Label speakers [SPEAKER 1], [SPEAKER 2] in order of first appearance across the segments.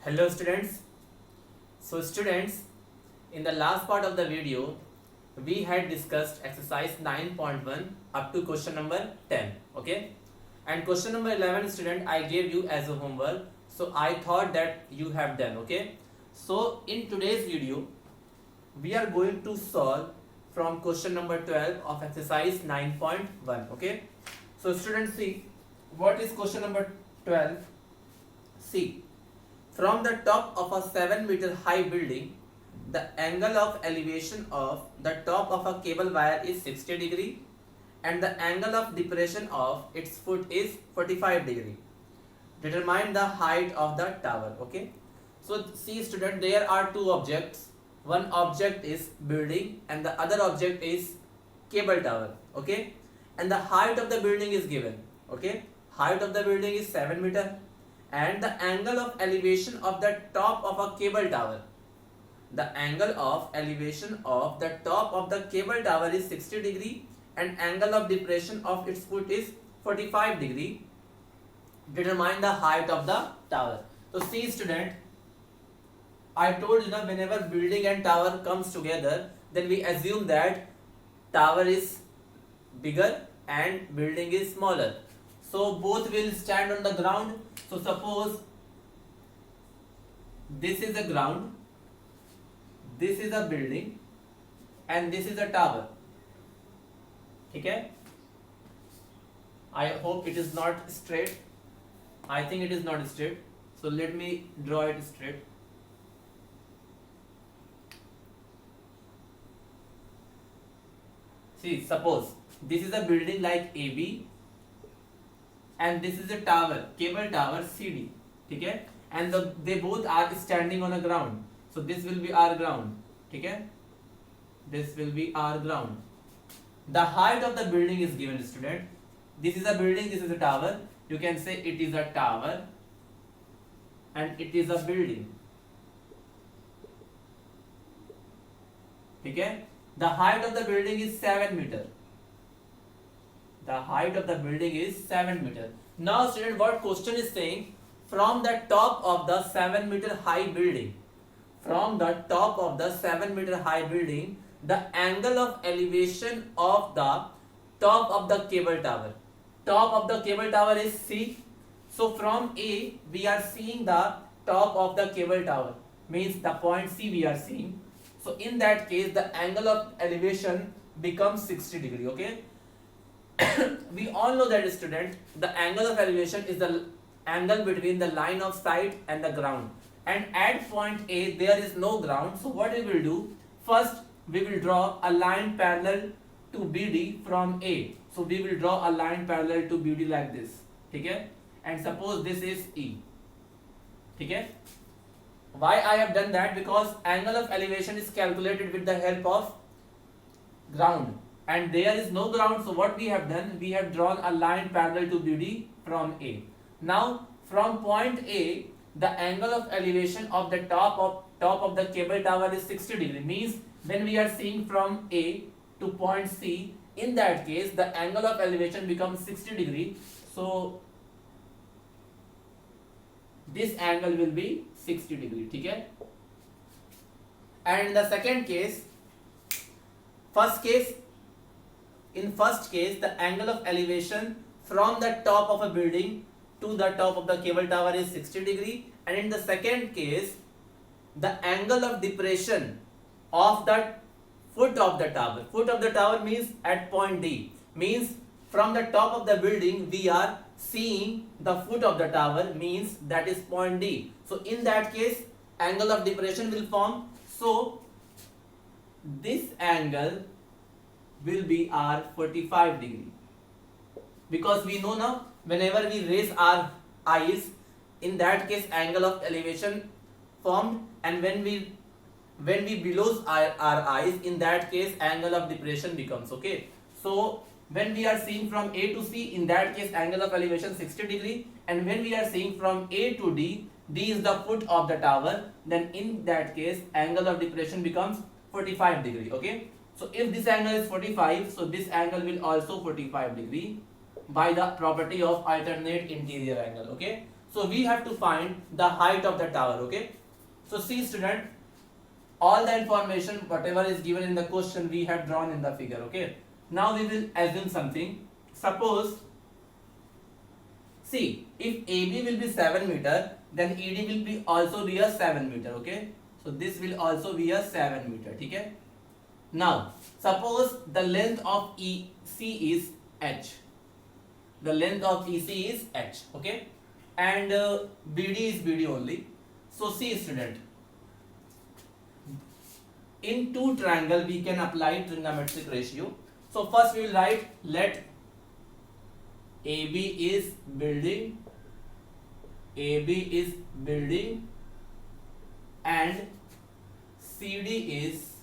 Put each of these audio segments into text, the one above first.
[SPEAKER 1] Hello students. So students, in the last part of the video, we had discussed exercise 9.1 up to question number 10. Okay. And question number 11 student I gave you as a homework. So I thought that you have done. Okay. So in today's video, we are going to solve from question number 12 of exercise 9.1. Okay. So students, see what is question number 12. See, from the top of a 7-meter high building, the angle of elevation of the top of a cable wire is 60 degree and the angle of depression of its foot is 45 degree. Determine the height of the tower. Okay. So see student, there are two objects. One object is building and the other object is cable tower. Okay. And the height of the building is given. Okay. Height of the building is 7 meter. And the angle of elevation of the top of a cable tower. The angle of elevation of the top of the cable tower is 60 degree and angle of depression of its foot is 45 degree. Determine the height of the tower. So see student, I told you now whenever building and tower comes together, then we assume that tower is bigger and building is smaller. So both will stand on the ground. So suppose this is a ground, this is a building and this is a tower. Okay? I hope it is not straight. I think it is not straight. So let me draw it straight. See, suppose this is a building like AB and this is a tower, cable tower CD. Okay? And they both are standing on a ground. So this will be our ground. Okay? This will be our ground. The height of the building is given, student. This is a building, this is a tower. You can say it is a tower and it is a building. Okay? The height of the building is 7 meter. The height of the building is 7 meter. Now student, what question is saying? From the top of the 7 meter high building, from the top of the 7 meter high building, the angle of elevation of the top of the cable tower. Top of the cable tower is C. So from A, we are seeing the top of the cable tower. Means the point C we are seeing. So in that case, the angle of elevation becomes 60 degree. Okay. We all know that student, the angle of elevation is the angle between the line of sight and the ground. And at point A, there is no ground. So what we will do? First, we will draw a line parallel to BD from A. So we will draw a line parallel to BD like this. Okay? And suppose this is E. Okay? Why I have done that? Because angle of elevation is calculated with the help of ground. And there is no ground, so what we have done, we have drawn a line parallel to BD from A. Now from point A, the angle of elevation of the top of the cable tower is 60 degree. Means when we are seeing from A to point C, in that case the angle of elevation becomes 60 degree. So this angle will be 60 degree. Okay? And in the second case, in first case, the angle of elevation from the top of a building to the top of the cable tower is 60 degree. And in the second case, the angle of depression of the foot of the tower. Foot of the tower means at point D. Means from the top of the building, we are seeing the foot of the tower, means that is point D. So in that case, angle of depression will form. So this angle will be our 45 degree. Because we know now, whenever we raise our eyes, in that case angle of elevation formed, and when we below our eyes, in that case angle of depression becomes. Okay. So when we are seeing from A to C, in that case angle of elevation 60 degree, and when we are seeing from A to D, D is the foot of the tower, then in that case angle of depression becomes 45 degree. Okay. So if this angle is 45, so this angle will also 45 degree by the property of alternate interior angle. Okay. So we have to find the height of the tower. Okay. So see student, all the information whatever is given in the question we have drawn in the figure. Okay. Now we will assume something. Suppose, see, if AB will be 7 meter, then ED will be also be a 7 meter. Okay. So this will also be a 7 meter. Okay. Now suppose the length of EC is h. The length of EC is h. Okay. And BD is BD only. So see student, in two triangle we can apply trigonometric ratio. So first we will write, let AB is building, and CD is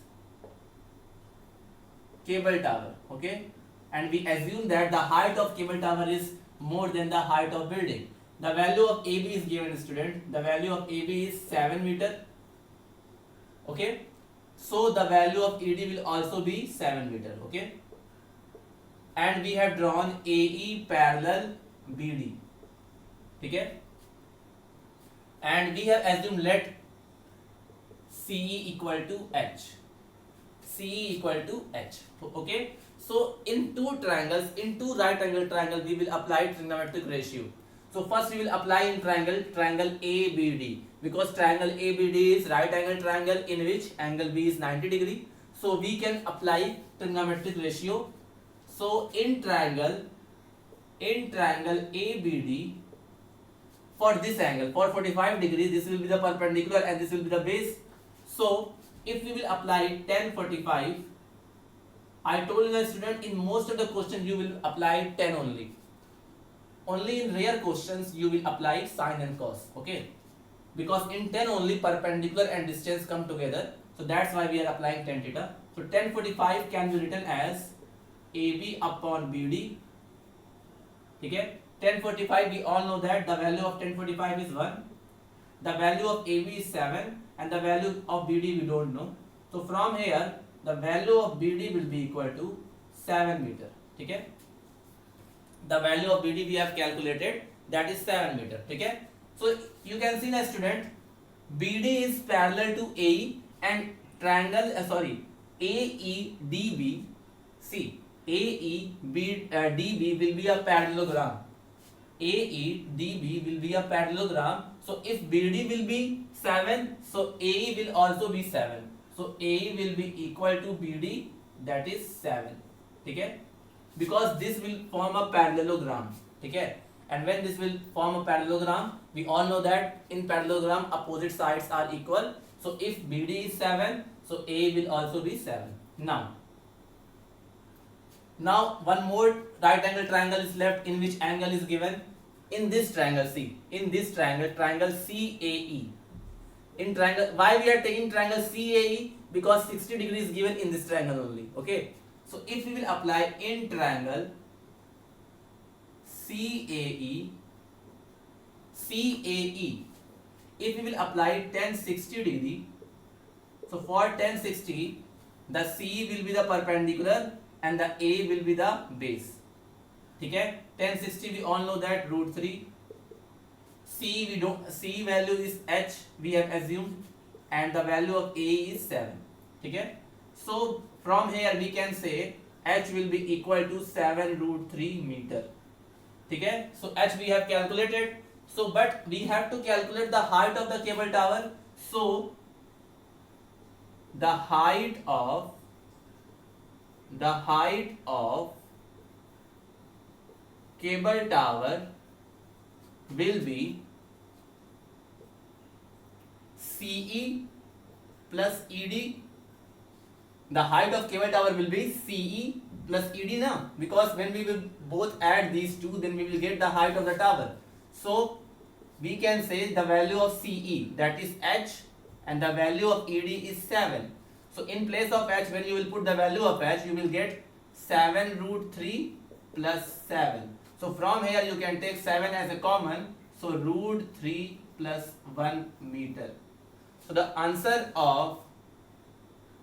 [SPEAKER 1] cable tower. Okay. And we assume that the height of cable tower is more than the height of building. The value of AB is given, student. The value of AB is 7 meter. Okay. So the value of ED will also be 7 meter. Okay. And we have drawn AE parallel BD. Okay. And we have assumed let CE equal to H. CE equal to H. Okay. So in two triangles, in two right angle triangle, we will apply trigonometric ratio. So first we will apply in triangle ABD, because triangle ABD is right angle triangle in which angle B is 90 degree. So we can apply trigonometric ratio. So in triangle ABD, for this angle, for 45 degrees, this will be the perpendicular and this will be the base. So if we will apply tan 45, I told you, student, in most of the questions you will apply tan only. Only in rare questions you will apply sine and cos. Okay, because in tan only perpendicular and distance come together. So that's why we are applying tan theta. So tan 45 can be written as AB upon BD. Okay, tan 45 we all know that the value of tan 45 is 1. The value of AB is 7 and the value of BD we don't know. So from here the value of BD will be equal to 7 meter. Okay, the value of BD we have calculated, that is 7 meter. Okay, so you can see now student, BD is parallel to AE and triangle AEDB. See, AEDB will be a parallelogram. AEDB will be a parallelogram. So if BD will be 7, so AE will also be 7. So AE will be equal to BD, that is 7. Okay, because this will form a parallelogram. Okay, and when this will form a parallelogram, we all know that in parallelogram opposite sides are equal. So if BD is 7, so AE will also be 7. Now one more right angle triangle is left, in which angle is given in this triangle. See, in this triangle CAE. In triangle, why we are taking triangle CAE? Because 60 degrees is given in this triangle only. Okay, so if we will apply in triangle CAE, if we will apply tan 60 degree, so for tan 60 the CE will be the perpendicular and the A will be the base. Okay, tan 60 we all know that root 3. C value is H, we have assumed, and the value of A is 7. Okay, so from here we can say H will be equal to 7 root 3 meter. Okay, so H we have calculated. So but we have to calculate the height of the cable tower. So the height of cable tower will be CE plus ED. The height of cable tower will be CE plus ED now, because when we will both add these two, then we will get the height of the tower. So we can say the value of CE, that is H, and the value of ED is 7. So in place of H, when you will put the value of H, you will get 7 root 3 plus 7. So from here you can take 7 as a common. So root 3 plus 1 meter. So the answer of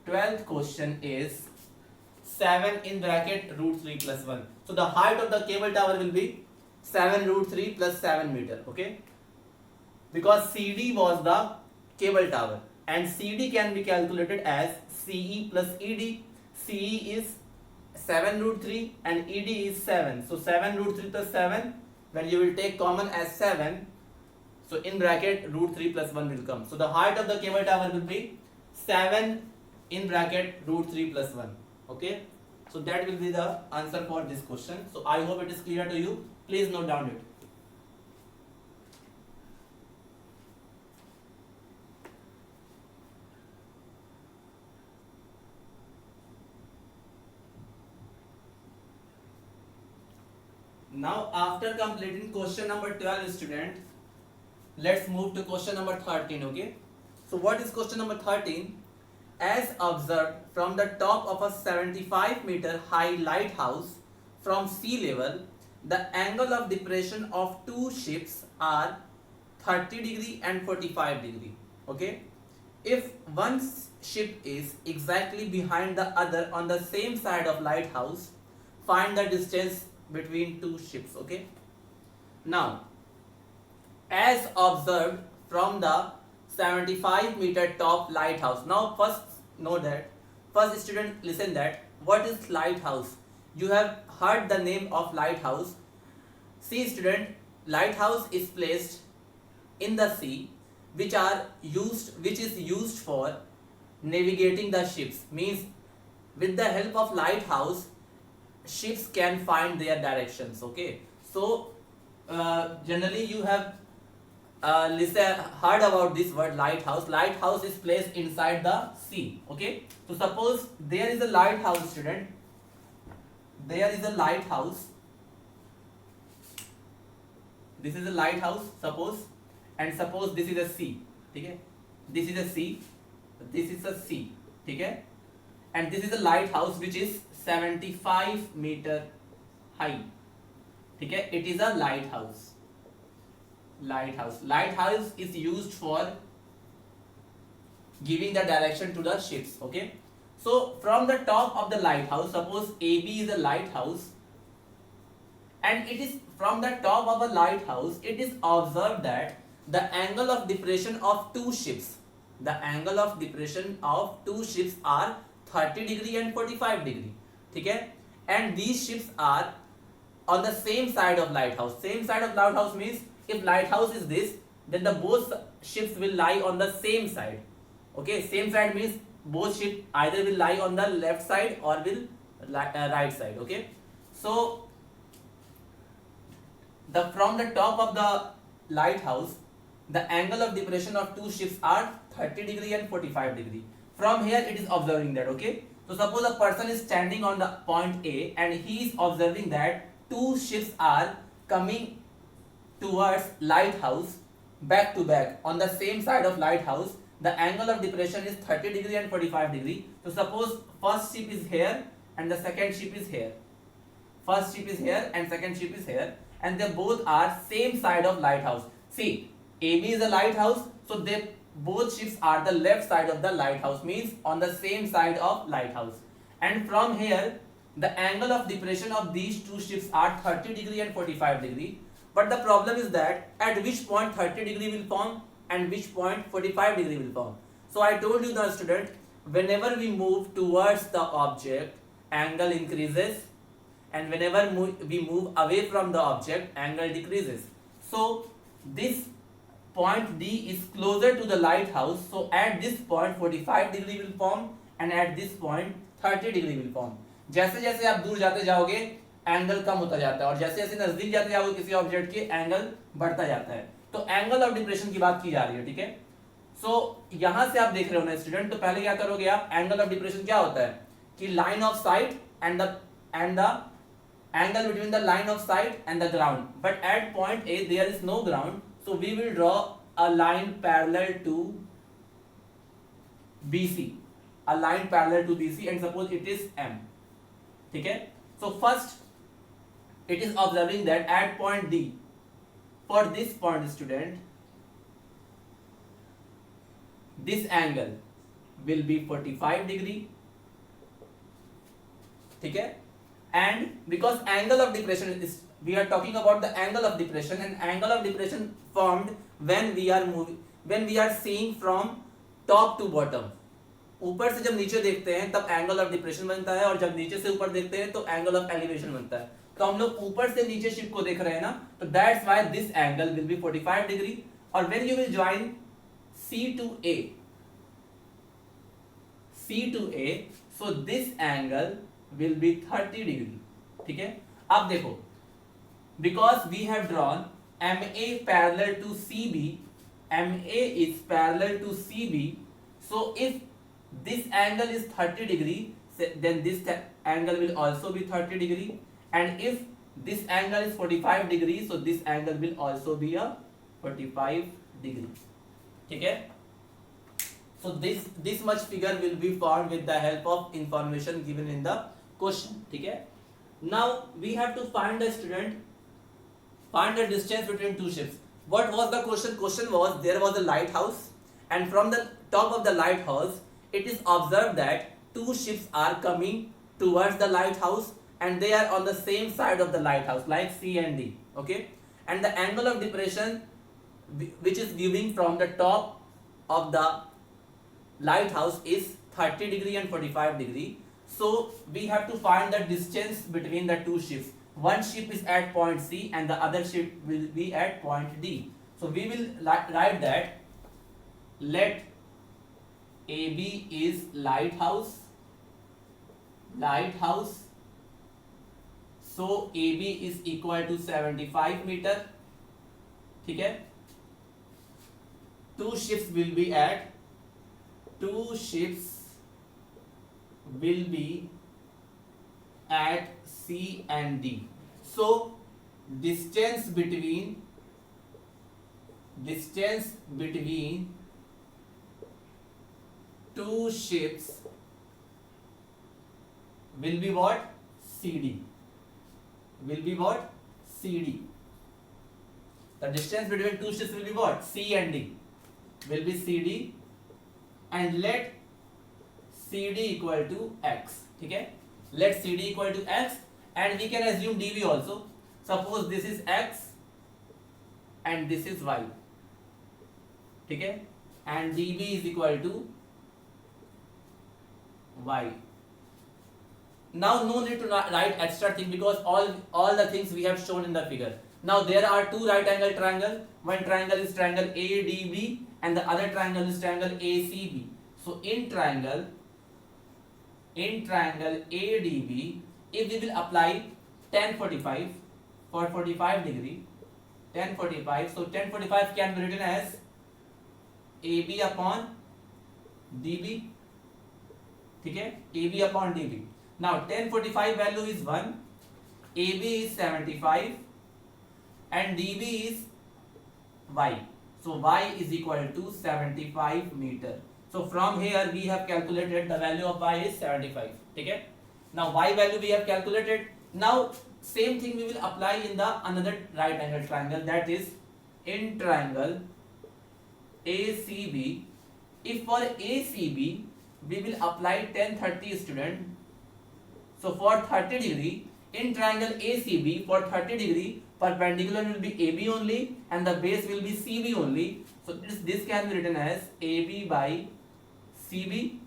[SPEAKER 1] 12th question is 7 in bracket root 3 plus 1. So the height of the cable tower will be 7 root 3 plus 7 meter. Okay. because CD was the cable tower, and CD can be calculated as CE plus ED. CE is 7 root 3 and ED is 7. So 7 root 3 plus 7, when you will take common as 7, so in bracket root 3 plus 1 will come. So the height of the cable tower will be 7 in bracket root 3 plus 1. Okay. So that will be the answer for this question. So I hope it is clear to you. Please note down it. Now after completing question number 12, student, let's move to question number 13. Okay. So what is question number 13? As observed from the top of a 75-meter high lighthouse from sea level, the angle of depression of two ships are 30 degree and 45 degree. Okay. If one ship is exactly behind the other on the same side of lighthouse, find the distance between two ships. Okay. Now, as observed from the 75-meter top lighthouse. Now first know that, first student listen that, what is lighthouse? You have heard the name of lighthouse. See student, lighthouse is placed in the sea, which is used for navigating the ships. Means with the help of lighthouse, ships can find their directions. Okay. So generally you have heard about this word lighthouse. Lighthouse is placed inside the sea. Okay. So suppose there is a lighthouse, student. There is a lighthouse. This is a lighthouse, suppose, and suppose this is a sea. Okay. This is a sea. This is a sea. Okay. And this is a lighthouse which is 75 meter high. Okay. It is a lighthouse. Lighthouse is used for giving the direction to the ships. Okay. So from the top of the lighthouse, suppose AB is a lighthouse, and it is from the top of a lighthouse, it is observed that the angle of depression of two ships, are 30 degree and 45 degree. Okay. And these ships are on the same side of lighthouse. Same side of lighthouse means, if lighthouse is this, then the both ships will lie on the same side. Okay. Same side means both ships either will lie on the left side or will right side. Okay. So from the top of the lighthouse, the angle of depression of two ships are 30 degree and 45 degree. From here it is observing that. Okay. So suppose a person is standing on the point A and he is observing that two ships are coming towards lighthouse back to back on the same side of lighthouse. The angle of depression is 30 degree and 45 degree. So suppose first ship is here and the second ship is here. First ship is here and second ship is here, and they both are same side of lighthouse. See, AB is a lighthouse, so they both ships are the left side of the lighthouse, means on the same side of lighthouse. And from here the angle of depression of these two ships are 30 degree and 45 degree. But the problem is that at which point 30 degree will form and which point 45 degree will form. So I told you, the student, whenever we move towards the object, angle increases, and whenever we move away from the object, angle decreases. So this point D is closer to the lighthouse, so at this point 45 degree will form and at this point 30 degree will form. जैसे जैसे आप दूर जाते जाओगे angle कम होता जाता है, और जैसे जैसे नजदीक जाते जाओगे किसी ऑब्जेक्ट के, एंगल बढ़ता जाता है. तो एंगल ऑफ डिप्रेशन की बात की जा रही है. ठीक है. सो यहां से आप देख रहे हो ना स्टूडेंट, तो पहले क्या करोगे आप, एंगल ऑफ डिप्रेशन क्या होता है कि line of site and the angle between the line of sight and the ground. But at point A there is no ground, so we will draw a line parallel to BC, a line parallel to BC, and suppose it is M. ठीक है. So first it is observing that at point D, for this point student, this angle will be 45 degree. ठीक है. And because angle of depression is we are talking about the angle of depression, and angle of depression formed when we are moving, when we are seeing from top to bottom. ऊपर से जब नीचे देखते हैं तब angle of depression बनता है, और जब नीचे से ऊपर देखते हैं तो एंगल ऑफ एलिवेशन बनता है. तो हम लोग ऊपर से नीचे शिप को देख रहे हैं ना, तो that's why this angle will be 45 degree. और when you will join C to A, so this angle will be 30 degree. ठीक है, अब देखो, because we have drawn MA parallel to CB, MA is parallel to CB, so if this angle is 30 degree, then this angle will also be 30 degree, and if this angle is 45 degree, so this angle will also be a 45 degree. ठीक है, so this much figure will be formed with the help of information given in the question. ठीक है, now we have to find the distance between two ships. What was the question? Question was, there was a lighthouse, and from the top of the lighthouse it is observed that two ships are coming towards the lighthouse, and they are on the same side of the lighthouse, like C and D. Okay, and the angle of depression which is viewing from the top of the lighthouse is 30 degree and 45 degree. So we have to find the distance between the two ships. One ship is at point C and the other ship will be at point D. So we will write that let AB is lighthouse. So AB is equal to 75 meter. ठीक है, two ships will be at C and D. So distance between two ships will be what? CD. The distance between two ships will be what? C and D. Will be CD, and let CD equal to X. ठीक है, let CD equal to X, and we can assume DB also. Suppose this is X and this is Y. ठीक है, and DB is equal to Y. Now no need to write extra thing, because all the things we have shown in the figure. Now there are two right angle triangle. One triangle is triangle ADB and the other triangle is triangle ACB. So in triangle ADB, if we will apply tan 45 for 45 degree, tan 45, so tan 45 can be written as AB upon DB. ठीक है, AB upon DB. Now tan 45 value is 1, AB is 75 and DB is Y. So Y is equal to 75 meter. So from here we have calculated the value of Y is 75. ठीक है, now Y value we have calculated. Now same thing we will apply in the another right angle triangle, that is in triangle ACB. If for ACB we will apply tan 30 student. So for 30 degree in triangle ACB, for 30 degree perpendicular will be AB only and the base will be CB only. So this can be written as AB by CB.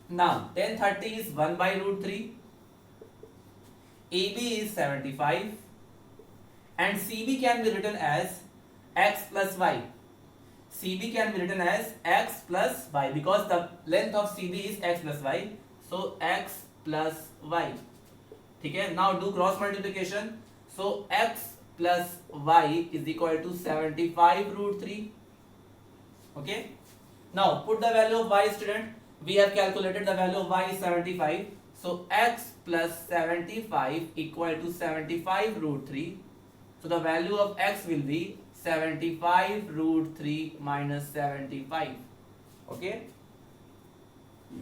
[SPEAKER 1] Now tan 30 is 1 by root 3, AB is 75 and CB can be written as X plus Y. CB can be written as X plus Y because the length of CB is X plus Y. So X plus Y. ठीक है, now do cross multiplication. So X plus Y is equal to 75 root 3. Okay. Now put the value of Y, student. We have calculated the value of Y is 75. So X plus 75 equal to 75 root 3. So the value of X will be 75 root 3 minus 75. Okay.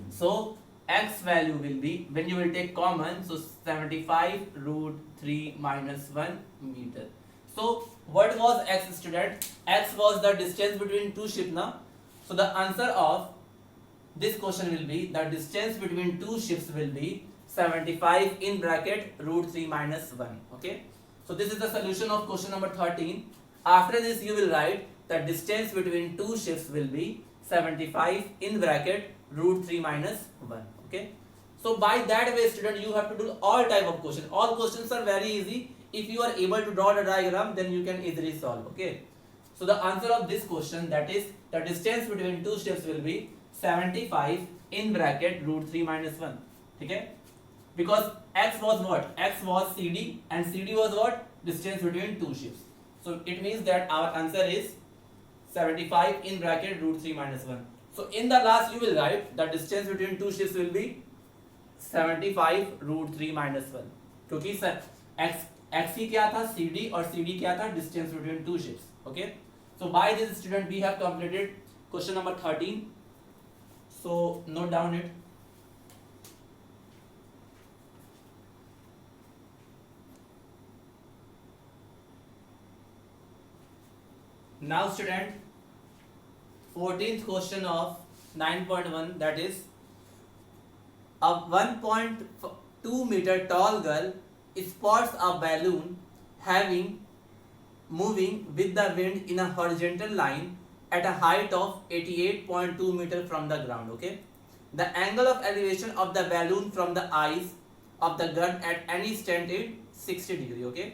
[SPEAKER 1] So X value will be, when you will take common, so 75 root 3 minus 1 meter. So what was X, student? X was the distance between two ships now. So the answer of this question will be, the distance between two ships will be 75 in bracket root 3 minus 1. Okay. So So this is the solution of question number 13. After this you will write the distance between two ships will be 75 in bracket root 3 minus 1. Okay. So by that way student you have to do all type of question. All questions are very easy. If you are able to draw the diagram then you can easily solve. Okay. So the answer of this question, that is the distance between two ships will be 75 in bracket root 3 minus 1. Okay. Because x was what? X was CD and CD was what? Distance between two ships. So it means that our answer is 75 in bracket root 3 minus 1. So in the last you will write the distance between two ships will be 75 root 3 minus 1. क्योंकि x ही क्या था? CD और CD क्या था? Distance between two ships. Okay. So by this student we have completed question number 13. So note down it. Now student, 14th question of 9.1, that is a 1.2 meter tall girl spots a balloon moving with the wind in a horizontal line at a height of 88.2 meter from the ground. Okay, the angle of elevation of the balloon from the eyes of the girl at any instant is 60 degree. Okay,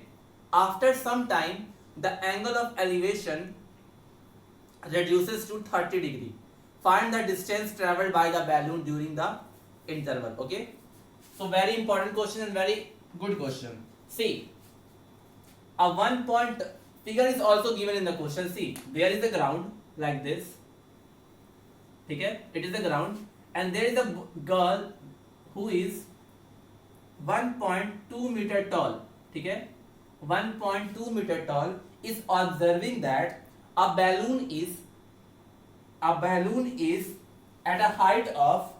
[SPEAKER 1] after some time the angle of elevation reduces to 30 degree. Find the distance traveled by the balloon during the interval. Okay, so very important question and very good question. See, a 1 point figure is also given in the question. See, there is the ground like this. Okay, it is the ground and there is a girl who is 1.2 meter tall. Okay, 1.2 meter tall is observing that a balloon is at a height of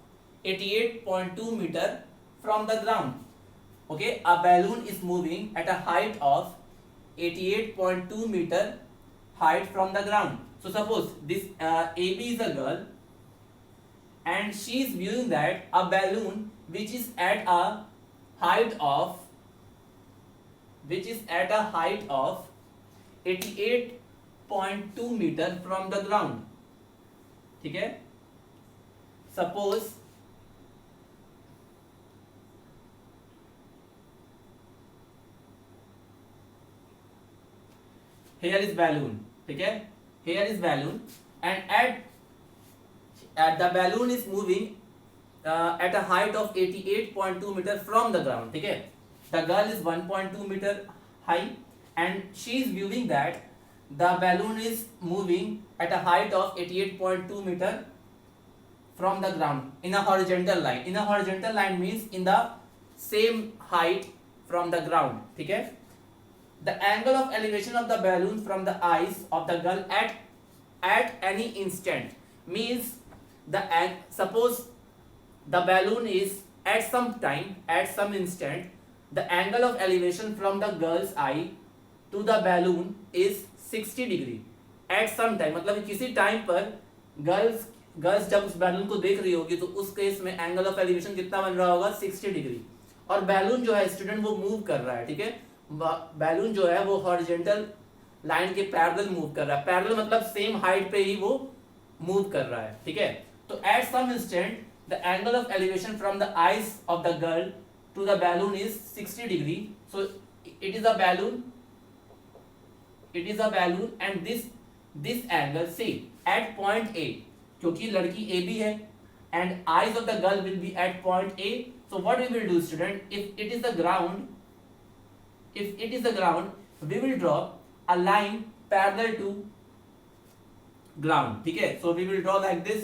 [SPEAKER 1] 88.2 meter from the ground. Okay, a balloon is moving at a height of 88.2 meter height from the ground. So suppose this AB is a girl and she is viewing that a balloon which is at a height of 88.2 meter from the ground. ठीक है, suppose here is balloon. ठीक है, here is balloon and at the balloon is moving at a height of 88.2 meter from the ground. ठीक है, the girl is 1.2 meter high and she is viewing that the balloon is moving at a height of 88.2 meter from the ground in a horizontal line. In a horizontal line means in the same height from the ground. ठीक है, the angle of elevation of the balloon from the eyes of the girl at any instant means suppose the balloon is at some instant, the angle of elevation from the girl's eye to the balloon is 60 degree at some time. मतलब किसी time पर girls जब उस balloon को देख रही होगी तो उस केस में एंगल ऑफ एलिवेशन कितना बन रहा होगा? 60 डिग्री. और बैलून जो है स्टूडेंट वो मूव कर रहा है. ठीक है, बैलून जो है वो हॉरिजॉन्टल लाइन के पैरेलल मूव कर रहा है. पैरेलल मतलब सेम हाइट पे ही वो मूव कर रहा है. ठीक है, तो at some instant the angle of elevation from the eyes of the girl to the balloon is 60 degree. So it is a balloon and this angle, see, at point A, क्योंकि लड़की A B है and eyes of the girl will be at point A. So what we will do student, if it is the ground we will draw a line parallel to ground. ठीक है, so we will draw like this.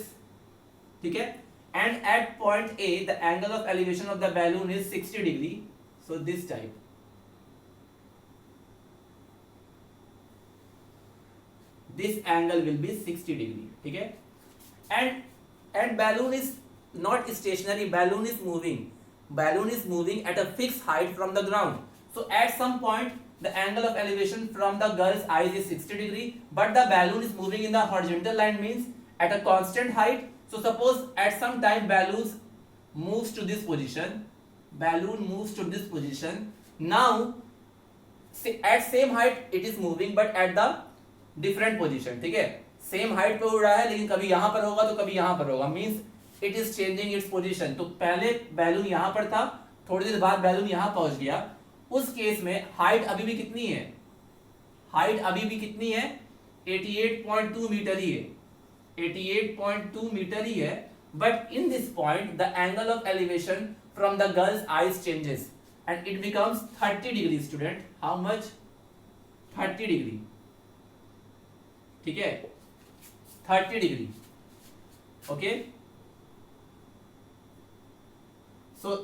[SPEAKER 1] ठीक है, and at point A the angle of elevation of the balloon is 60 degree. So this type. This angle will be 60 degree. ठीक है, and balloon is not stationary, balloon is moving at a fixed height from the ground. So at some point the angle of elevation from the girl's eyes is 60 degree, but the balloon is moving in the horizontal line means at a constant height. So suppose at some time balloon moves to this position. Now at same height it is moving but at the different position, ठीक है, same height पे उड़ रहा है लेकिन कभी यहां पर होगा तो कभी यहां पर होगा, means it is changing its position. तो पहले बैलून यहां पर था, थोड़ी देर बाद बैलून यहां पहुंच गया, उस केस में हाइट अभी भी कितनी है, हाइट अभी भी कितनी है, 88.2 मीटर ही है, 88.2 मीटर ही है। But in this point the angle of elevation from the girl's eyes changes and it becomes 30 degree student, how much, 30 degree, ठीक है, 30 degree, okay. So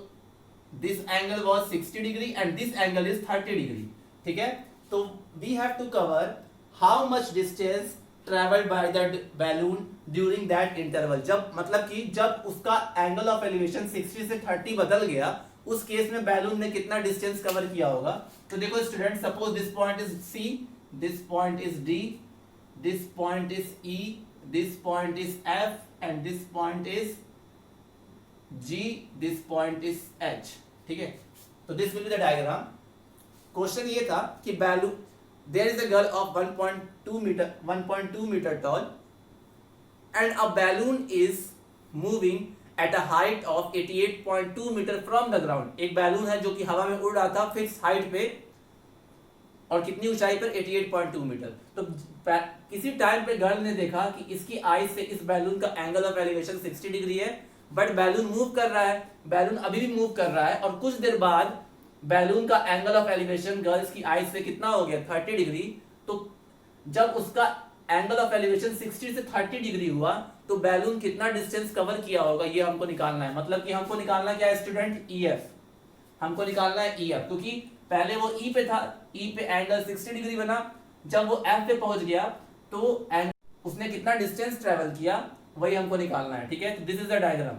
[SPEAKER 1] this angle was 60 degree and this angle is 30 degree, ठीक है। तो we have to cover how much distance travelled by the balloon during that interval, जब मतलब कि जब उसका एंगल ऑफ एलिवेशन 60 से 30 बदल गया, उस केस में बैलून ने कितना डिस्टेंस कवर किया होगा। तो देखो student, suppose this point is C, this point is D, this point is E, this point is F and this point is G, this point is H, ठीक है। तो this will be the diagram। Question ये था कि balloon, there is a girl of 1.2 meter tall and a balloon is moving at a height of 88.2 meter from the ground। एक balloon है जो कि हवा में उड़ रहा था फिक्स हाइट पे, और कितनी ऊंचाई पर, 88.2 मीटर। तो किसी टाइम पे गर्ल ने देखा कि इसकी आई से इस बैलून का एंगल ऑफ एलिवेशन 60 डिग्री है, बट बैलून मूव कर रहा है, बैलून अभी भी मूव कर रहा है, और कुछ देर बाद बैलून का एंगल ऑफ एलिवेशन गर्ल्स की आई से कितना हो गया, 30 डिग्री। तो जब उसका एंगल ऑफ एलिवेशन 60 से 30 डिग्री हुआ तो बैलून कितना डिस्टेंस कवर किया होगा, ये हमको निकालना है। मतलब कि हमको निकालना क्या है स्टूडेंट, EF, हमको निकालना है EF, क्योंकि पहले वो E पे था, E पे एंगल 60 डिग्री बना, जब वो F पे पहुंच गया तो उसने कितना डिस्टेंस ट्रेवल किया, वही हमको निकालना है, ठीक है। तो दिस इज द डायग्राम।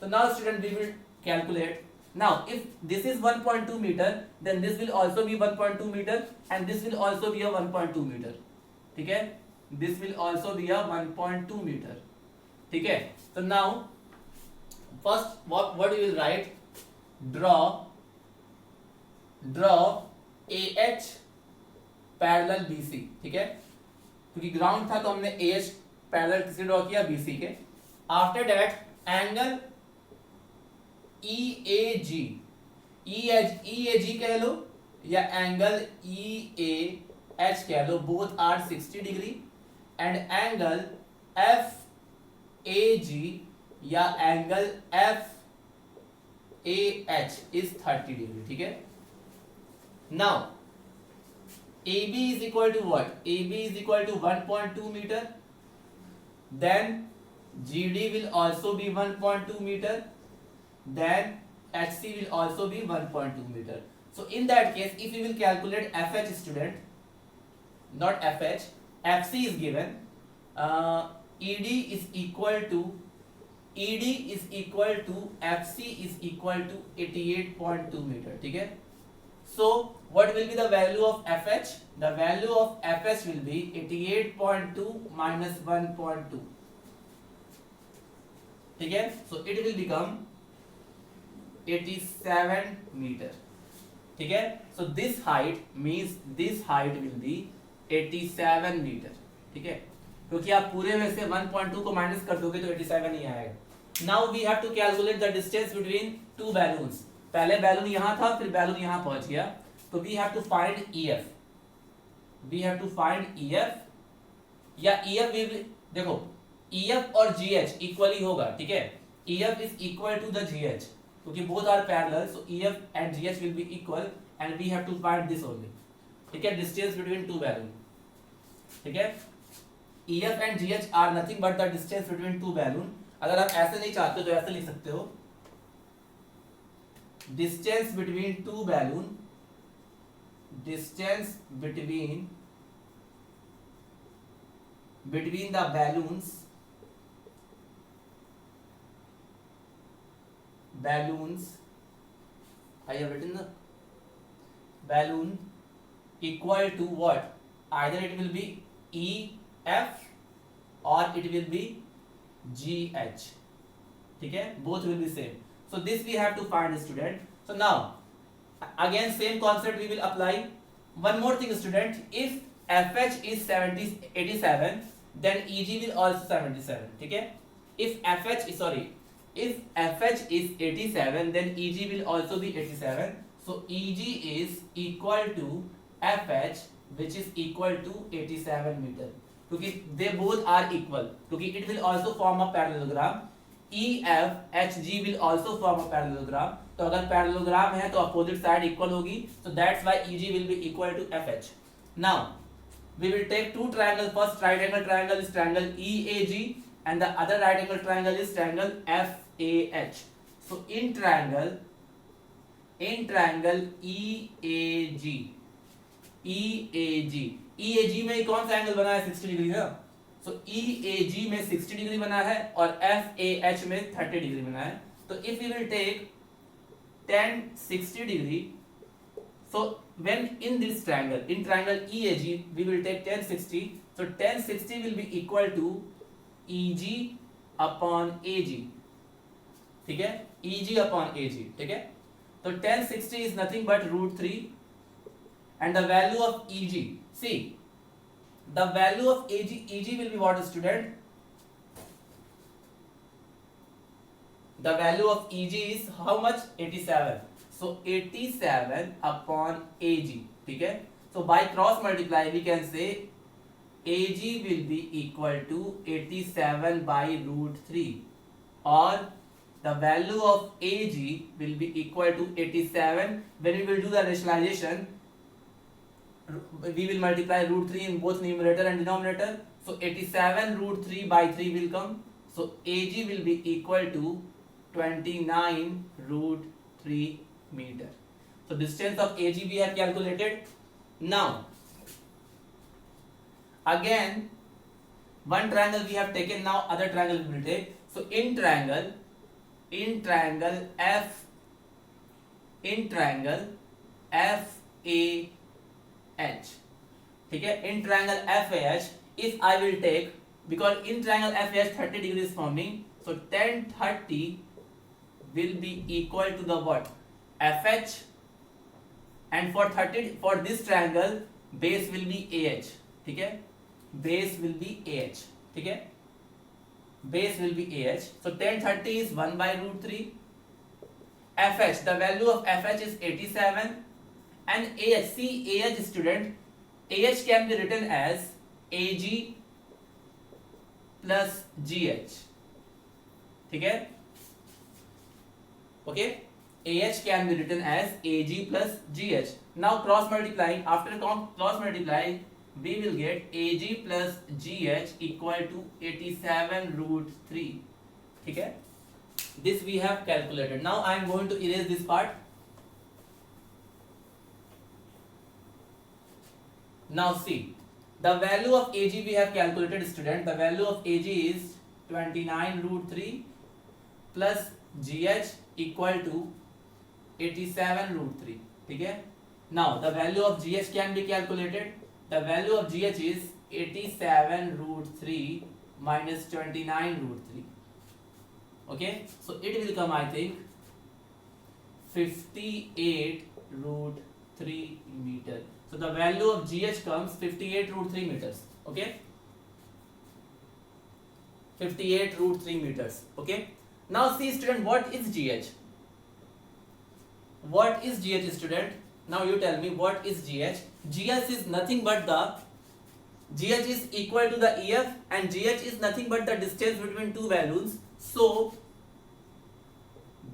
[SPEAKER 1] तो now student we will calculate, now if this is 1.2 metre then this will also be 1.2 metre and this will also be a 1.2 metre, ठीक है, this will also be a 1.2 metre, ठीक है। तो now first what you will write, draw AH parallel BC, ठीक है, क्योंकि ground था तो हमने AH पैरेलल किससे ड्रॉ किया, BC के। आफ्टर दैट एंगल EAG कह लो या एंगल EAH कह लो, both are 60 degree, and angle FAG या एंगल FAH इज 30 डिग्री, ठीक है। Now AB is equal to what? AB is equal to 1.2 meter. Then GD will also be 1.2 meter. Then HC will also be 1.2 meter. So in that case, if you will calculate FH student, not FH, FC is given. ED is equal to FC is equal to 88.2 meter, ठीक है। So what will be the value of FH? The value of FH will be 88.2 minus 1.2, ठीक है। So it will become 87 meter, ठीक है। So this height means this height will be 87 meter, ठीक है, क्योंकि आप पूरे में से 1.2 को माइनस कर दोगे तो 87 ही आएगा। Now we have to calculate the distance between two balloons। पहले बैलून यहां था, फिर बैलून यहां पहुंच गया, तो we have to find EF, we have to find EF, या EF देखो EF और GH इक्वली होगा, ठीक है, EF is equal to the GH, क्योंकि both are parallel, so EF and GH will be equal and we have to find this only, ठीक है, distance between two balloon, ठीक है। EF and GH are nothing but the distance between two balloon. अगर आप ऐसे नहीं चाहते तो ऐसे लिख सकते हो, distance between two balloon, distance between the balloons I have written the balloon equal to what, either it will be EF or it will be GH, ठीक है, both will be same. So this we have to find, student. So now again same concept we will apply. one more thing student, if FH is 87 then EG will also 77. ठीक है, if FH is 87 then EG will also be 87. So EG is equal to FH which is equal to 87 meter. क्योंकि they both are equal, क्योंकि it will also form a parallelogram. EFHG will also form a parallelogram. तो अगर parallelogram है तो opposite side equal होगी. So that's why EG will be equal to FH. Now we will take two triangles. First right angle triangle is triangle EAG and the other right angle triangle is triangle FAH. So in triangle EAG में कौन सा angle बना है 60 degree ना. सो EAG में 60 degree बना है और FAH में 30 डिग्री बना है. तो if you will take tan 60 degree, so when in this triangle, in triangle EAG, we will take tan 60. So tan 60 will be equal to EG upon AG. ठीक है, EG upon AG. ठीक है, तो tan 60 is nothing but √3 and the value of EG, see the value of EG will be what student? The value of EG is how much? 87. So 87 upon AG. ठीक है, so by cross multiply we can say AG will be equal to 87 by √3 or the value of AG will be equal to 87. When we will do the rationalization, we will multiply √3 in both numerator and denominator. So 87 √3 by 3 will come. So AG will be equal to 29 √3 meter. So distance of AG we have calculated. Now again one triangle we have taken, now other triangle we will take. So in triangle FAH, ठीक है, in triangle FAH if I will take, because in triangle FAH 30 degree is forming, so tan 30 will be equal to the what? FH, and for this triangle base will be AH. ठीक है, base will be AH. ठीक है, base will be AH. So tan 30 is 1 by √3. FH, the value of FH is 87 and AH, see AH student, AH can be written as AG plus GH. ठीक है, okay, AH can be written as AG plus GH. Now cross multiplying, after cross multiplying we will get AG plus GH equal to 87 √3. ठीक है, this we have calculated. Now I am going to erase this part. Now see, the value of AG we have calculated student. The value of AG is 29 √3 plus GH equal to 87 √3. ठीक है, now the value of GH can be calculated. The value of GH is 87 √3 minus 29 √3. Okay, so it will come I think 58 √3 meter. So the value of GH comes 58 √3 meters. Okay, 58 √3 meters. Okay, now see student, what is GH? What is GH student? Now you tell me what is GH? GH is nothing but the GH is equal to the EF and GH is nothing but the distance between two balloons. So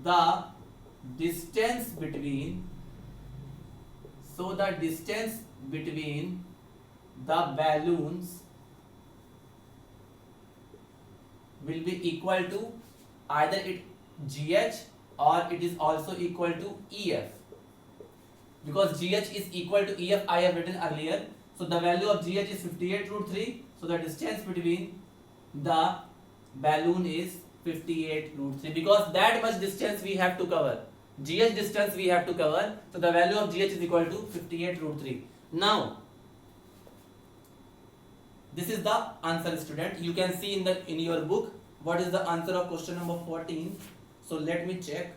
[SPEAKER 1] the distance between the balloons will be equal to either it GH or it is also equal to EF. Because GH is equal to EF I have written earlier. So the value of GH is 58 √3. So the distance between the balloon is 58 √3. Because that much distance we have to cover. GH distance we have to cover. So the value of GH is equal to 58 √3. Now this is the answer student. You can see in your book what is the answer of question number 14. So let me check.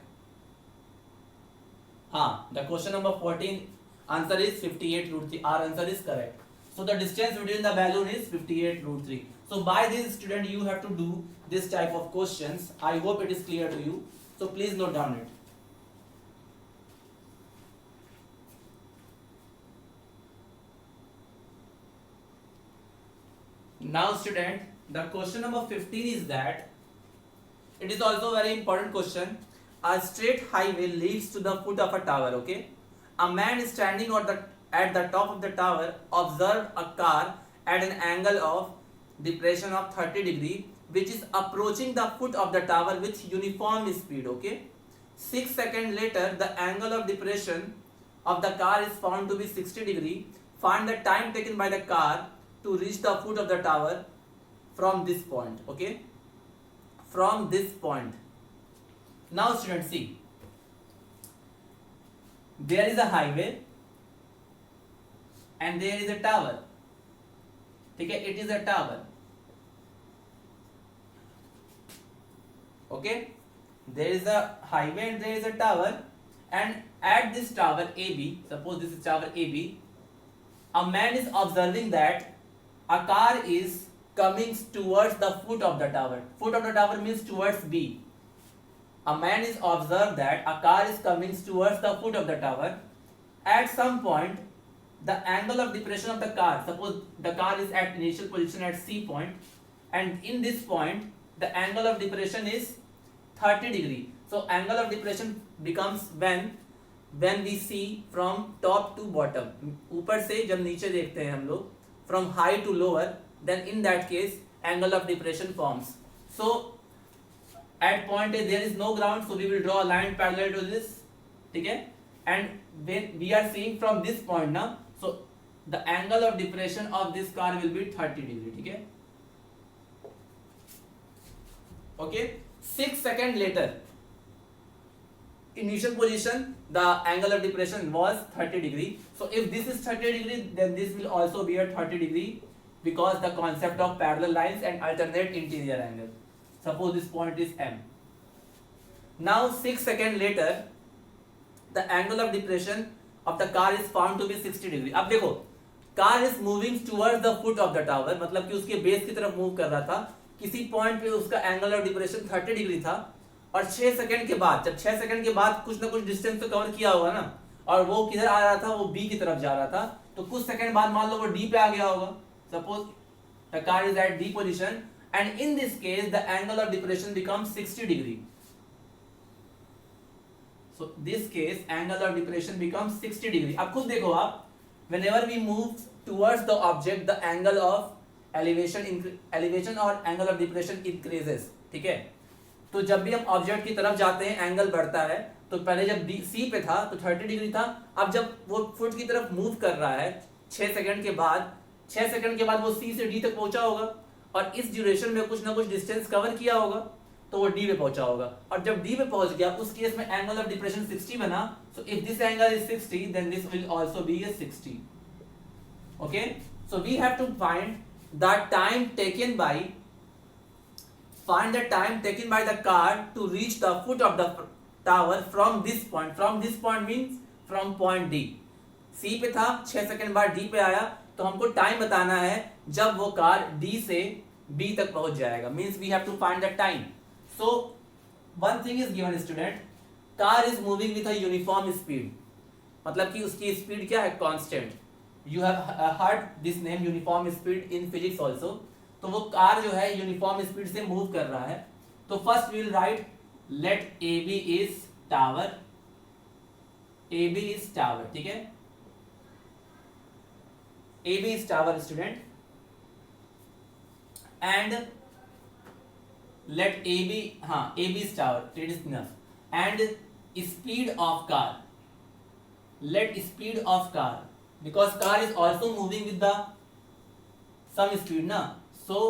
[SPEAKER 1] The question number 14, Answer is 58 root 3. Our answer is correct. So the distance between the balloon is 58 root 3. So by this, student, you have to do this type of questions. I hope it is clear to you. So please note down it. Now student, the question number 15 is that it is also a very important question. A straight highway leads to the foot of a tower, okay? A man is standing at the top of the tower observed a car at an angle of depression of 30 degree which is approaching the foot of the tower with uniform speed, okay? 6 seconds later, the angle of depression of the car is found to be 60 degree. Find the time taken by the car to reach the foot of the tower from this point, okay? From this point. Now students, see, there is a highway and there is a tower. Okay, it is a tower. Okay, there is a highway and there is a tower, and at this tower AB, suppose this is tower AB, a man is observing that a car is coming towards the foot of the tower. Foot of the tower means towards B. A man is observed that a car is coming towards the foot of the tower. At some point, the angle of depression of the car, suppose the car is at initial position at C point, and in this point, the angle of depression is 30 degree. So angle of depression becomes when we see from top to bottom. ऊपर से जब नीचे देखते हैं हम लोग, from high to lower, then in that case angle of depression forms. So at point A there is no ground, so we will draw a line parallel to this, okay? And when we are seeing from this point now, so the angle of depression of this car will be 30 degree, okay? Okay, 6 seconds later, initial position, the angle of depression was 30 degree. So if this is 30 degree, then this will also be at 30 degree, because the concept of parallel lines and alternate interior angle. Suppose this point is M. Now 6 seconds later, the angle of depression of the car is found to be 60 degree. अब देखो, car is moving towards the foot of the tower, मतलब कि उसके base की तरफ move कर रहा था. किसी पॉइंट पे उसका एंगल ऑफ डिप्रेशन 30 डिग्री था, और 6 सेकंड के बाद, जब 6 सेकंड के बाद कुछ ना कुछ डिस्टेंस तो कवर किया होगा ना, और वो किधर आ रहा था, वो बी की तरफ जा रहा था, तो कुछ सेकंड बाद मान लो वो डी पे आ गया होगा. Suppose the car is at D position, and in this case the angle of depression becomes 60 degree. So this case angle of depression becomes 60 degree. अब खुद देखो आप, whenever we move towards the object, the angle of elevation और angle of depression increases. ठीक है, तो जब भी हम ऑब्जेक्ट की तरफ जाते हैं एंगल बढ़ता है. तो पहले जब सी पे था तो 30 डिग्री था, अब जब वो फुट की तरफ मूव कर रहा है 6 सेकंड के बाद, 6 सेकंड के बाद वो सी से डी तक पहुंचा होगा, और इस ड्यूरेशन में कुछ ना कुछ डिस्टेंस कवर किया होगा, तो वो डी पे पहुंचा होगा. और जब डी पे पहुंच गया, उस केस में एंगल ऑफ डिप्रेशन 60 बना. So if this angle is 60, then this will also be a 60. Okay, so we have to find the time taken by the car to reach the foot of the tower from this point. From this point means from point D. C पे था, 6 second बाद D पे आया, तो हमको time बताना है जब वो कार डी से बी तक पहुंच जाएगा. Means we have to find the time. So one thing is given student, car is moving with a uniform speed. मतलब कि उसकी स्पीड क्या है, constant. You have heard this name uniform speed in physics also. तो वो car जो है uniform speed से मूव कर रहा है. तो first we will write let A B is tower. A B is tower, ठीक है, A B is tower student, and let AB, AB is tower, it is enough, and speed of car, let speed of car, because car is also moving with the some speed na, so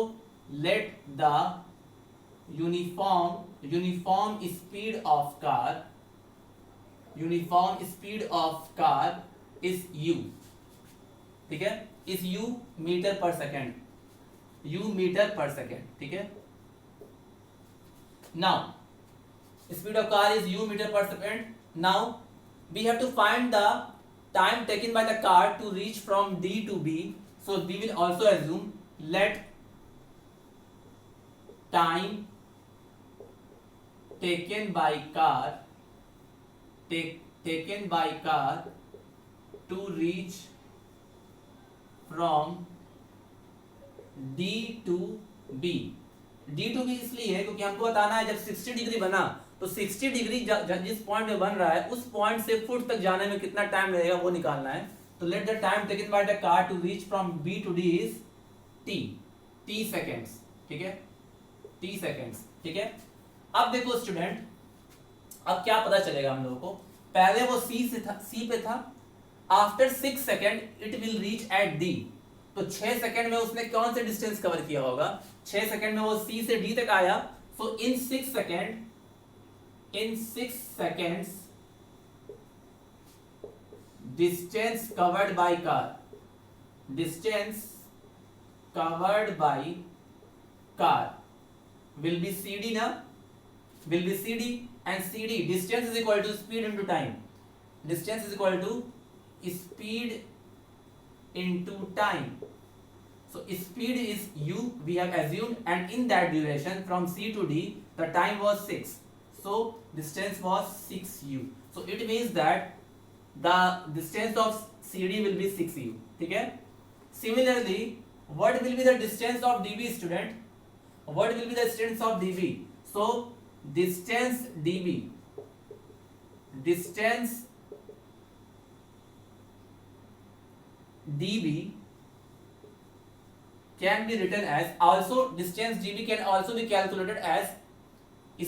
[SPEAKER 1] let the uniform speed of car is u. ठीक है, is u metre पर second, u metre पर second. ठीक है, now speed of car is u meter per second. Now we have to find the time taken by the car to reach from D to B. So we will also assume let time taken by car to reach from D to B. D to B इसलिए है क्योंकि हमको बताना है जब 60 degree बना तो 60 degree जिस पॉइंट में बन रहा है उस पॉइंट से फुट तक जाने में कितना टाइम लगेगा वो निकालना है. तो let the time taken by the car to reach from B to D is t seconds. ठीक है, t सेकेंड्स. ठीक है, अब देखो स्टूडेंट, अब क्या पता चलेगा हम लोगों को. पहले वो C पे था. After 6 second it will reach at D. तो 6 सेकेंड में उसने कौन से डिस्टेंस कवर किया होगा. 6 सेकेंड में वो C से D तक आया. सो इन 6 seconds distance covered by car will be CD na, will be CD, and CD distance is equal to speed into time. Distance is equal to speed into time. So speed is u we have assumed, and in that duration from C to D the time was 6. So distance was 6u. So it means that the distance of CD will be 6u. ठीक है. Similarly, what will be the distance of DB, student? What will be the distance of DB? So distance DB can be written as, also distance DB can also be calculated as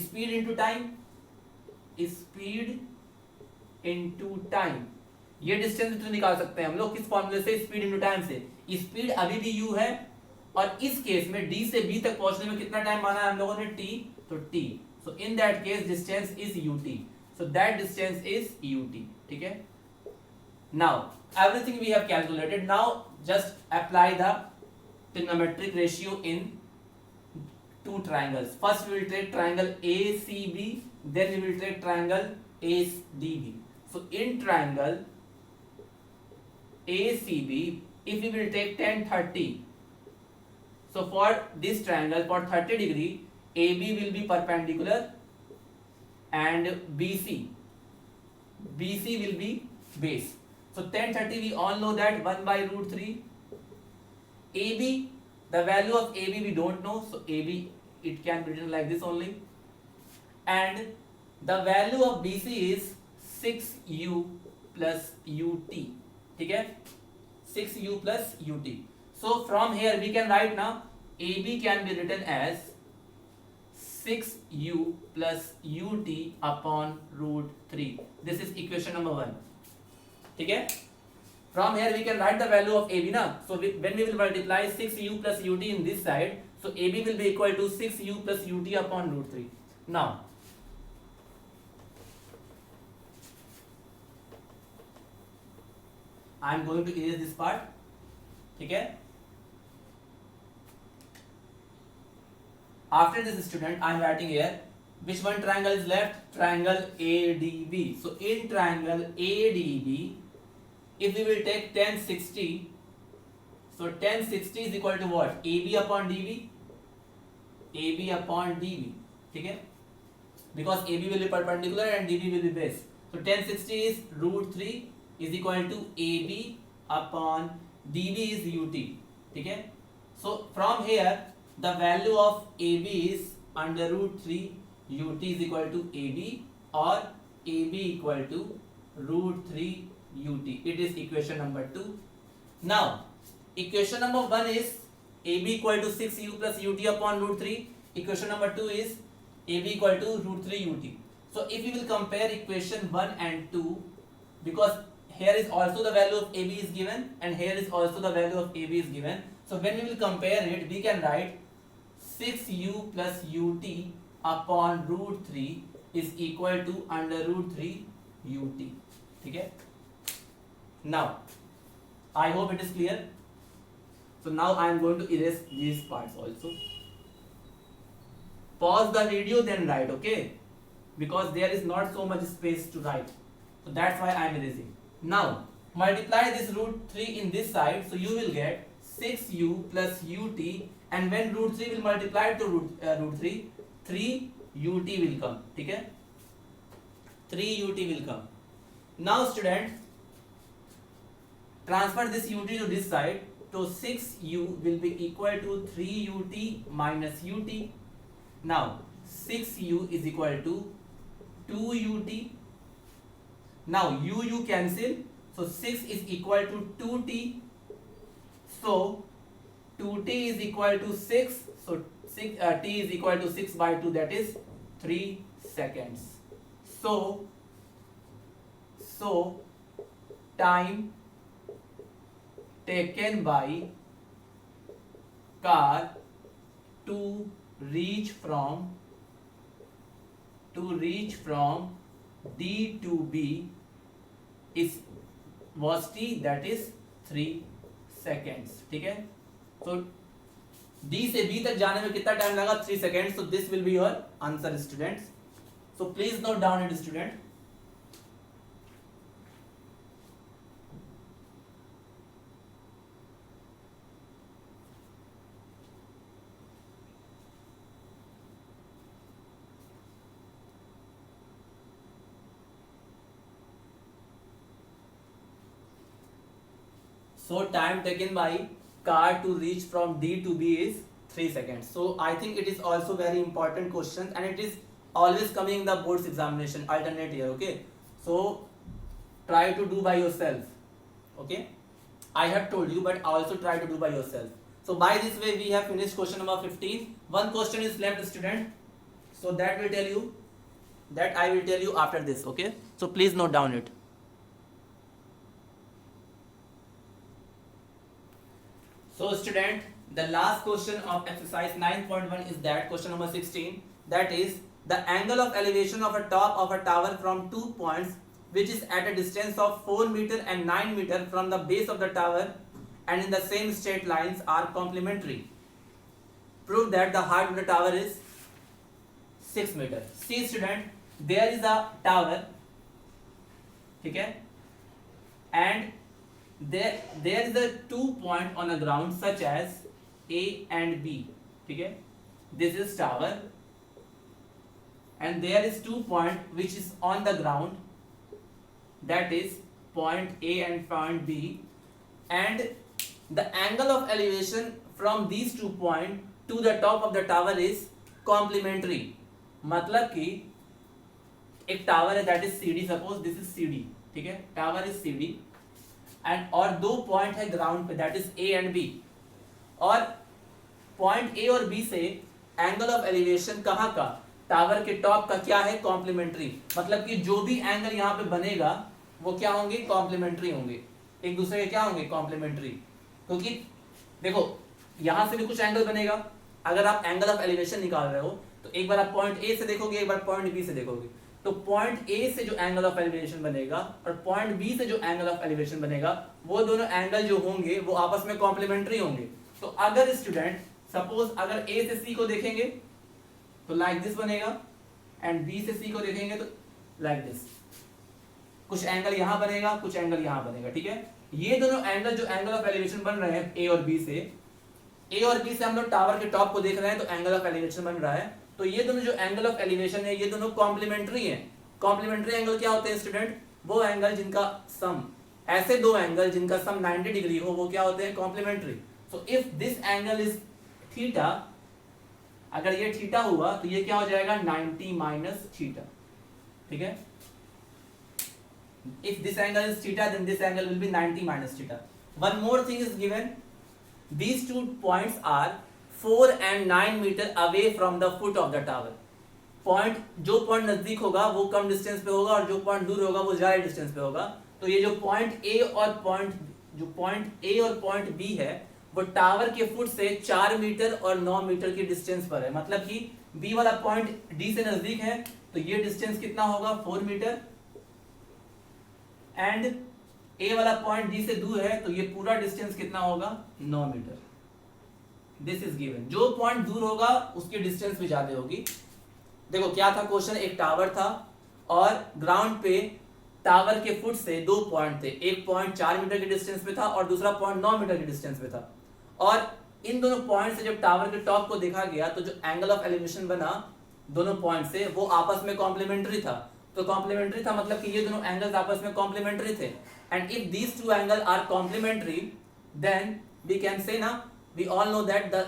[SPEAKER 1] speed into time. ये distance निकाल सकते हैं हम लोग किस फॉर्मूले से, speed into time से. स्पीड अभी भी u है और इस केस में D से B तक पहुंचने में कितना टाइम माना है हम लोगों ने, t. तो t. So in that case distance is ut. So that distance is ut. ठीक है. Now everything we have calculated. Now just apply the trigonometric ratio in two triangles. First we will take triangle ACB, then we will take triangle ADB. So in triangle ACB, if we will take tan 30, so for this triangle for 30 degree AB will be perpendicular and BC will be base. So tan 30 we all know that 1 by root 3. AB, the value of AB we don't know, so AB it can be written like this only, and the value of BC is 6u plus ut. ठीक है, 6u plus ut. So from here we can write now AB can be written as 6u plus ut upon root 3. This is equation number 1. ठीक है. From here we can write the value of AB na. So when we will multiply 6u plus ut in this side, so AB will be equal to 6u plus ut upon root 3. Now I am going to erase this part. ठीक है. After this, student, I am writing here which one triangle is left, triangle ADB. So in triangle ADB, if we will take tan 60, so tan 60 is equal to what, AB upon DB. ठीक है, because AB will be perpendicular and DB will be base. So tan 60 is root 3 is equal to AB upon DB is ut. ठीक है. So from here the value of AB is under root 3 ut is equal to AB, or AB equal to root 3 ut. It is equation number 2. Now equation number 1 is AB equal to 6u plus ut upon root 3. Equation number 2 is AB equal to root 3 ut. So if we will compare equation 1 and 2, because here is also the value of AB is given and here is also the value of AB is given, so when we will compare it, we can write 6u plus ut upon root 3 is equal to under root 3 ut. ठीक है. Now I hope it is clear. So now I am going to erase these parts also. Pause the video then write, okay, because there is not so much space to write, so that's why I am erasing. Now multiply this root 3 in this side, so you will get 6u plus ut, and when root 3 will multiply to root 3, 3ut will come. ठीक है, 3ut will come. Now student, transfer this ut to this side, so 6u will be equal to 3ut minus ut. Now 6u is equal to 2ut. Now u cancel, so 6 is equal to 2t, so 2t is equal to 6, so t is equal to 6 by 2, that is 3 seconds. So time taken by car to reach from D to B was t, that is 3 seconds. ठीक है, तो D से B तक जाने में कितना time लगा? 3 seconds. So this will be your answer, students. So please note down it, student. So time taken by car to reach from D to B is 3 seconds. So I think it is also very important question, and it is always coming in the board's examination, alternate year. Okay, so try to do by yourself. Okay, I have told you, but also try to do by yourself. So by this way we have finished question number 15. One question is left, student, so that I will tell you after this. Okay, so please note down it. So student, the last question of exercise 9.1 is that question number 16, that is the angle of elevation of a top of a tower from 2 points which is at a distance of 4 meter and 9 meter from the base of the tower and in the same straight lines are complementary. Prove that the height of the tower is 6 meter. See student, there is a tower, okay, and there is a 2 point on the ground such as A and B. Okay, this is tower, and there is 2 point which is on the ground, that is point A and point B, and the angle of elevation from these 2 point to the top of the tower is complementary. मतलब कि एक tower है, that is CD, suppose this is CD. ठीक है, tower is CD, and और 2 point है ground पे, that is A and B, और पॉइंट ए और बी से एंगल ऑफ एलिवेशन कहाँ का? टावर के टॉप का क्या है? कॉम्प्लीमेंट्री. मतलब कि जो भी एंगल यहाँ पे बनेगा वो क्या होंगे? कॉम्प्लीमेंट्री होंगे, एक दूसरे के क्या होंगे? कॉम्प्लीमेंट्री. क्योंकि देखो यहाँ से भी कुछ एंगल बनेगा. अगर आप एंगल ऑफ एलिवेशन निकाल रहे हो तो एक बार आप पॉइंट ए से देखोगे, एक बार पॉइंट बी से देखोगे, तो पॉइंट ए से जो एंगल ऑफ एलिवेशन बनेगा और पॉइंट बी से जो एंगल ऑफ एलिवेशन बनेगा, वो दोनों एंगल जो होंगे वो आपस में कॉम्प्लीमेंट्री होंगे. तो अगर स्टूडेंट सपोज अगर ए से सी को देखेंगे तो लाइक दिस बनेगा, एंड बी से सी को देखेंगे तो लाइक दिस. कुछ एंगल यहां बनेगा, कुछ एंगल यहां बनेगा. ठीक है, ये दोनों एंगल जो एंगल ऑफ एलिवेशन बन रहे हैं ए और बी से, ए और बी से हम लोग टावर के टॉप को देख रहे हैं तो एंगल ऑफ एलिवेशन बन रहा है. तो ये दोनों जो एंगल ऑफ एलिवेशन है ये दोनों कॉम्प्लीमेंट्री हैं. कॉम्प्लीमेंट्री एंगल क्या होते हैं स्टूडेंट? वो एंगल जिनका सम, ऐसे दो एंगल जिनका सम 90 डिग्री हो वो क्या होते हैं? Complementary. So if this angle is theta, अगर ये थीटा हुआ तो ये क्या हो जाएगा? 90 माइनस थीटा. ठीक है, if this angle is theta then this angle will be 90 minus theta. One more thing is given, these 2 points are 4 and 9 meter away from the foot of the tower. Point, जो point नजदीक होगा वो कम distance पे होगा और जो point दूर होगा वो ज्यादा डिस्टेंस पे होगा. तो ये जो पॉइंट ए और पॉइंट बी है वो टावर के फुट से 4 मीटर और 9 मीटर की डिस्टेंस पर है. मतलब कि बी वाला पॉइंट डी से नजदीक है तो ये डिस्टेंस कितना होगा? 4 मीटर, एंड ए वाला पॉइंट डी से दूर है तो ये पूरा डिस्टेंस कितना होगा? 9 मीटर. This is given. जो पॉइंट दूर होगा उसकी डिस्टेंस भी ज्यादा होगी. देखो क्या था क्वेश्चन, एक टावर था और ग्राउंड पे टावर के फुट से 2 पॉइंट थे, एक पॉइंट 4 मीटर के डिस्टेंस पे था और दूसरा पॉइंट 9 मीटर के डिस्टेंस पे था, और इन दोनों पॉइंट से जब टावर के टॉप को देखा गया तो जो एंगल ऑफ एलिवेशन बना दोनों पॉइंट से वो आपस में कॉम्प्लीमेंट्री था। तो कॉम्प्लीमेंट्री था मतलब कि ये दोनों एंगल्स आपस में कॉम्प्लीमेंट्री थे, and if these two angle are complementary then we can say ना, we all know that the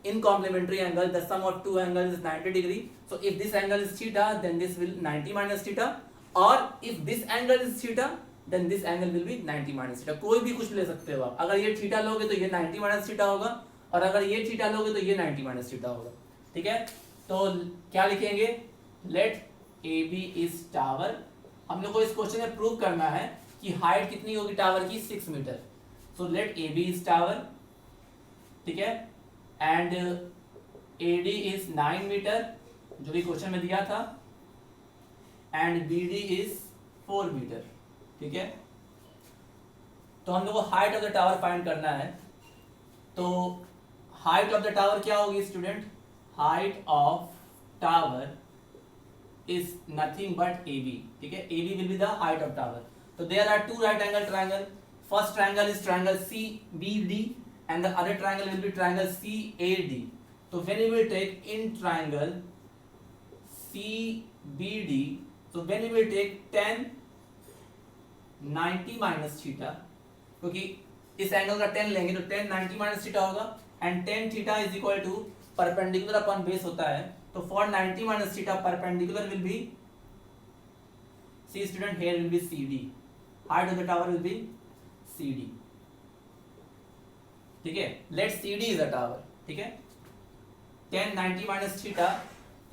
[SPEAKER 1] in complementary angle the sum of two angles is 90 degree. So if this angle is theta then this will 90 minus theta, or if this angle is theta then this angle will be 90 minus theta. कोई भी कुछ ले सकते हो आप, अगर ये theta लोगे तो ये 90 minus theta होगा, और अगर ये थीटा लोगे तो ये 90 minus theta होगा। ठीक है, तो क्या लिखेंगे, let AB is tower। हम लोग को इस क्वेश्चन में प्रूव करना है कि हाइट कितनी होगी टावर की, 6 metre. So let AB is tower, ठीक है, एंड AD इज 9 मीटर जो कि क्वेश्चन में दिया था, एंड BD इज 4 मीटर। ठीक है, तो हम लोग को height of the tower find करना है। तो हाइट ऑफ द टावर क्या होगी student, height of tower is nothing but AB। ठीक है, AB will be the height of tower. तो there are two right angle triangle, first triangle is triangle CBD and the other triangle will be triangle CAD. So when you will take in triangle CBD, so when you will take tan 90 minus theta, क्योंकि इस angle का tan लेंगे तो tan 90 minus theta होगा, and tan theta is equal to perpendicular upon base होता है, तो for 90 minus theta perpendicular will be, see student here will be CD, height of the tower will be CD। ठीक है, let CD is a tower. ठीक है, tan 90 minus theta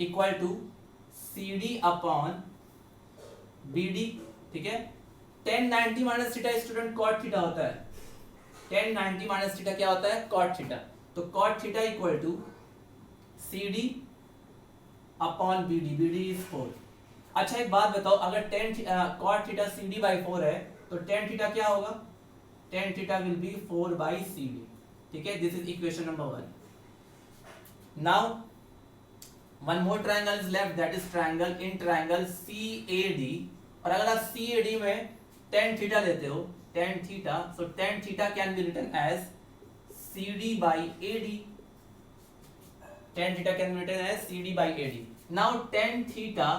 [SPEAKER 1] equal to CD upon BD। ठीक है, tan 90 minus theta student cot theta होता है, tan 90 minus theta क्या होता है, cot थीटा। तो cot theta equal to CD upon BD, BD is 4। अच्छा एक बात बताओ, अगर cot थीटा CD बाई 4 है तो tan थीटा क्या होगा, tan theta will be 4 by CD। ठीक है, this is equation number 1। Now one more triangle is left, that is triangle in triangle CAD, और अगर आप CAD में tan थीटा लेते हो, tan theta, so tan theta can be written as CD by AD, tan theta can be written as CD by AD। now tan theta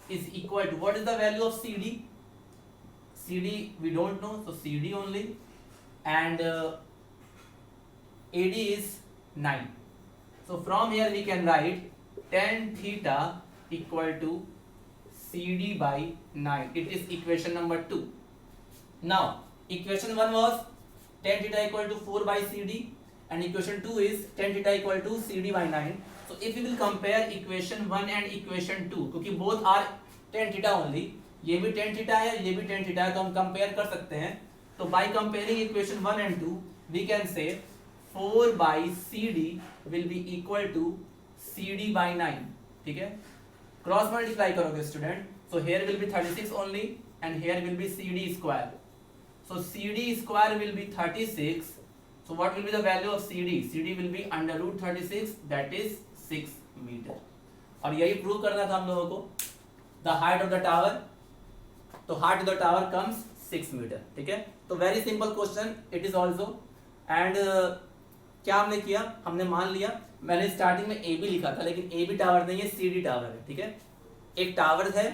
[SPEAKER 1] is equal to, what is the value of CD, CD we don't know, so CD only, and AD is 9, so from here we can write tan theta equal to CD by 9, it is equation number 2। now equation 1 was tan theta equal to 4 by CD, and equation 2 is tan theta equal to CD by 9। so if we will compare equation 1 and equation 2, क्योंकि both are tan theta only, ये भी tan theta है, ये भी tan theta है, तो हम compare कर सकते हैं। तो by comparing equation 1 and 2 we can say 4 by CD will be equal to CD by 9। ठीक है, क्रॉस मल्टीप्लाई करोगे student, so here will be 36 only and here will be CD square, so CD square will be 36, so what will be the value of CD, CD will be under root 36, that is 6 meter। और यही prove करना था हम लोगों को, the height of the tower, तो height of the tower comes 6 meter। ठीक है, तो very simple question it is also, and क्या हमने किया, हमने मान लिया, मैंने स्टार्टिंग में AB लिखा था लेकिन AB टावर नहीं है, CD टावर है। ठीक है, एक टावर है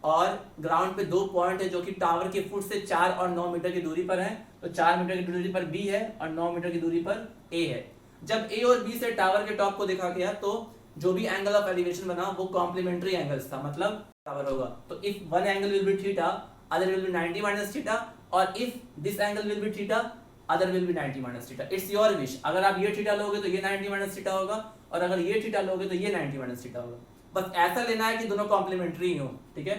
[SPEAKER 1] और ग्राउंड पे 2 पॉइंट है जो कि टावर के फुट से 4 और 9 मीटर की दूरी पर है, तो 4 मीटर की दूरी पर B है और 9 मीटर की दूरी पर A है। जब A और B से टावर के टॉप को देखा गया तो जो भी एंगल ऑफ एलिवेशन बना वो कॉम्प्लीमेंट्री एंगल्स था, मतलब टावर होगा। तो if one angle will be theta, other will be 90 minus theta, और if this angle will be theta, other will be 90 minus theta. It's your wish, अगर आप ये थीटा लोगे तो ये 90 माइनस थीटा होगा, और अगर ये थीटा लोगे तो ये 90 माइनस थीटा होगा। बस ऐसा लेना है कि दोनों कॉम्प्लीमेंट्री हो। ठीक है,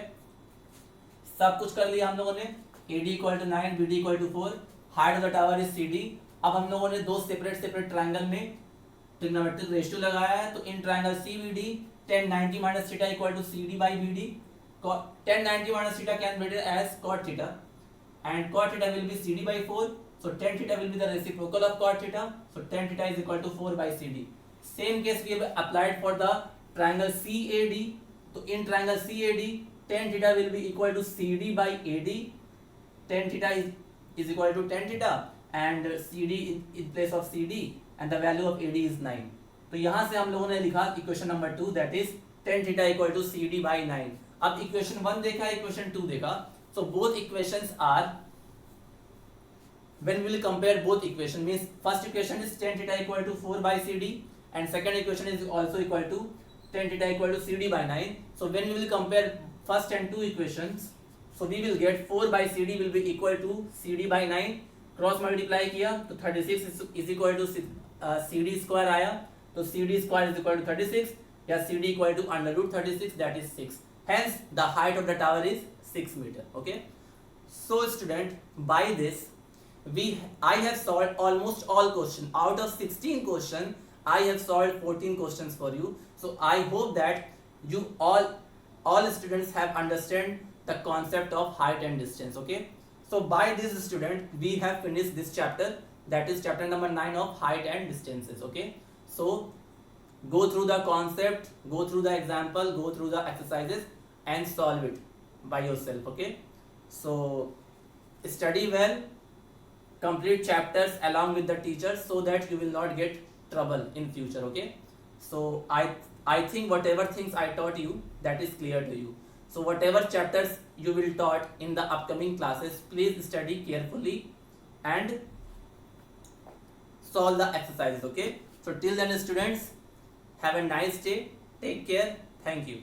[SPEAKER 1] सब कुछ कर लिया हम लोगों ने, AD equal to 9, BD equal to 4, height of the tower is CD। अब हम लोगों ने दो सेपरेट ट्रायंगल में ट्रिग्नोमेट्रिक रेशियो लगाया है, तो in triangle CBD tan 90 minus theta equal to CD by BD, tan 90 minus theta can be written as cot theta, and cot theta will be CD by 4, so tan theta will be the reciprocal of cot theta, so tan theta is equal to 4 by CD। same case we have applied for the triangle CAD, तो in triangle CAD tan theta will be equal to CD by AD. Tan theta is equal to tan theta and CD in place of CD and the value of AD is 9. तो यहाँ से हम लोगों ने लिखा equation number 2 that is tan theta equal to CD by 9. अब equation 1 देखा, equation 2 देखा. So both equations are, when we will compare both equation, means first equation is tan theta equal to 4 by CD and second equation is also equal to tan theta equal to CD by 9. So when we will compare first and two equations, so we will get 4 by CD will be equal to CD by 9. Cross multiply किया तो 36 is equal to CD square आया, तो CD square is equal to 36 या CD equal to under root 36 that is 6. Hence the height of the tower is 6 meter. Okay, so student, by this I have solved almost all question. Out of 16 question I have solved 14 questions for you. So I hope that you all students have understand the concept of height and distance. Okay, so by this student we have finished this chapter, that is chapter number 9 of height and distances. Okay, so go through the concept, go through the example, go through the exercises and solve it by yourself. Okay, so study well, complete chapters along with the teacher so that you will not get trouble in future. Okay, so I think whatever things I taught you, that is clear to you. So whatever chapters you will taught in the upcoming classes, please study carefully and solve the exercises. Okay, so till then students, have a nice day, take care, thank you.